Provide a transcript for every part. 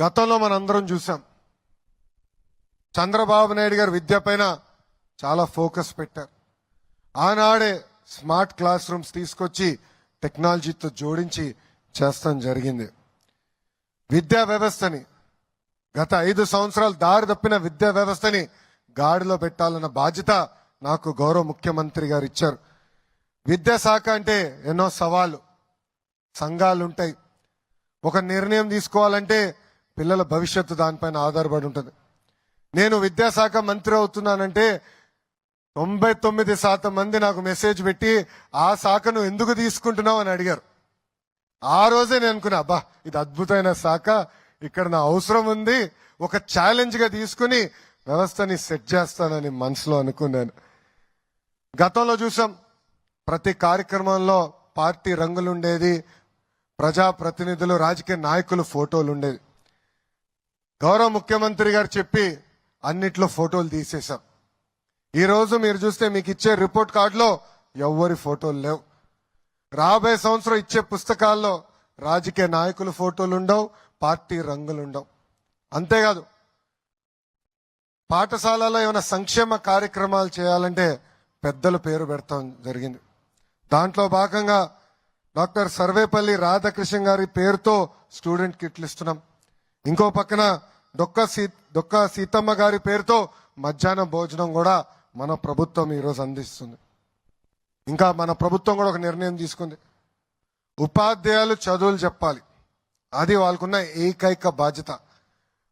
గతంలో మనందరం చూసాం, చంద్రబాబు నాయుడు గారు విద్య పైన చాలా ఫోకస్ పెట్టారు. ఆనాడే స్మార్ట్ క్లాస్ రూమ్స్ తీసుకొచ్చి టెక్నాలజీతో జోడించి చేస్తాం జరిగింది. విద్యా వ్యవస్థని గత 5 సంవత్సరాలు దారి తప్పిన విద్యా వ్యవస్థని గాడిలో పెట్టాలన్న బాధ్యత నాకు గౌరవ ముఖ్యమంత్రి గారు ఇచ్చారు. విద్యాశాఖ అంటే ఎన్నో సవాళ్ళు, సంఘాలు ఉంటాయి. ఒక నిర్ణయం తీసుకోవాలంటే పిల్లల భవిష్యత్తు దానిపైన ఆధారపడి ఉంటుంది. నేను విద్యాశాఖ మంత్రి అవుతున్నానంటే 99% మంది నాకు మెసేజ్ పెట్టి ఆ శాఖను ఎందుకు తీసుకుంటున్నావు అని అడిగారు. ఆ రోజే నేను అనుకున్నా, అబ్బా ఇది అద్భుతమైన శాఖ, ఇక్కడ నా అవసరం ఉంది, ఒక ఛాలెంజ్ గా తీసుకుని వ్యవస్థని సెట్ చేస్తానని మనసులో అనుకున్నాను. గతంలో చూసాం, ప్రతి కార్యక్రమంలో పార్టీ రంగులుండేది, ప్రజాప్రతినిధులు రాజకీయ నాయకులు ఫోటోలు ఉండేది. గౌరవ ముఖ్యమంత్రి గారు చెప్పి అన్నిట్లో ఫోటోలు తీసేశాం. ఈ రోజు మీరు చూస్తే మీకు ఇచ్చే రిపోర్ట్ కార్డులో ఎవ్వరి ఫోటోలు లేవు. రాబోయే సంవత్సరం ఇచ్చే పుస్తకాల్లో రాజకీయ నాయకుల ఫోటోలు ఉండవు, పార్టీ రంగులు ఉండవు. అంతేకాదు, పాఠశాలలో ఏమైనా సంక్షేమ కార్యక్రమాలు చేయాలంటే పెద్దల పేరు పెడతాం జరిగింది. దాంట్లో భాగంగా డాక్టర్ సర్వేపల్లి రాధాకృష్ణ గారి పేరుతో స్టూడెంట్ కిట్లు ఇస్తున్నాం. ఇంకో పక్కన డొక్క సీతమ్మ గారి పేరుతో మధ్యాహ్న భోజనం కూడా మన ప్రభుత్వం ఈరోజు అందిస్తుంది. ఇంకా మన ప్రభుత్వం కూడా ఒక నిర్ణయం తీసుకుంది, ఉపాధ్యాయులు చదువులు చెప్పాలి, అది వాళ్ళకున్న ఏకైక బాధ్యత.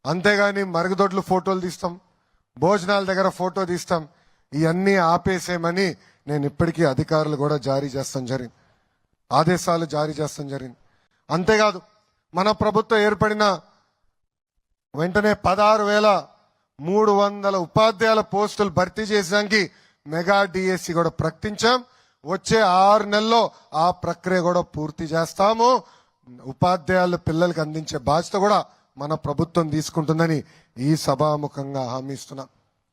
అంతేగాని మరుగుదొడ్లు ఫోటోలు తీస్తాం, భోజనాల దగ్గర ఫోటో తీస్తాం, ఇవన్నీ ఆపేసేయమని నేను ఇప్పటికీ అధికారులు కూడా ఆదేశాలు జారీ చేస్తాం జరిగింది. అంతేకాదు, మన ప్రభుత్వం ఏర్పడిన వెంటనే 16,300 ఉపాధ్యాయుల పోస్టులు భర్తీ చేసడానికి మెగా డిఎస్సి కూడా ప్రకటించాం. వచ్చే 6 నెలల్లో ఆ ప్రక్రియ కూడా పూర్తి చేస్తాము. ఉపాధ్యాయుల పిల్లలకు అందించే బాధ్యత కూడా మన ప్రభుత్వం తీసుకుంటుందని ఈ సభాముఖంగా హామీ ఇస్తున్నాం.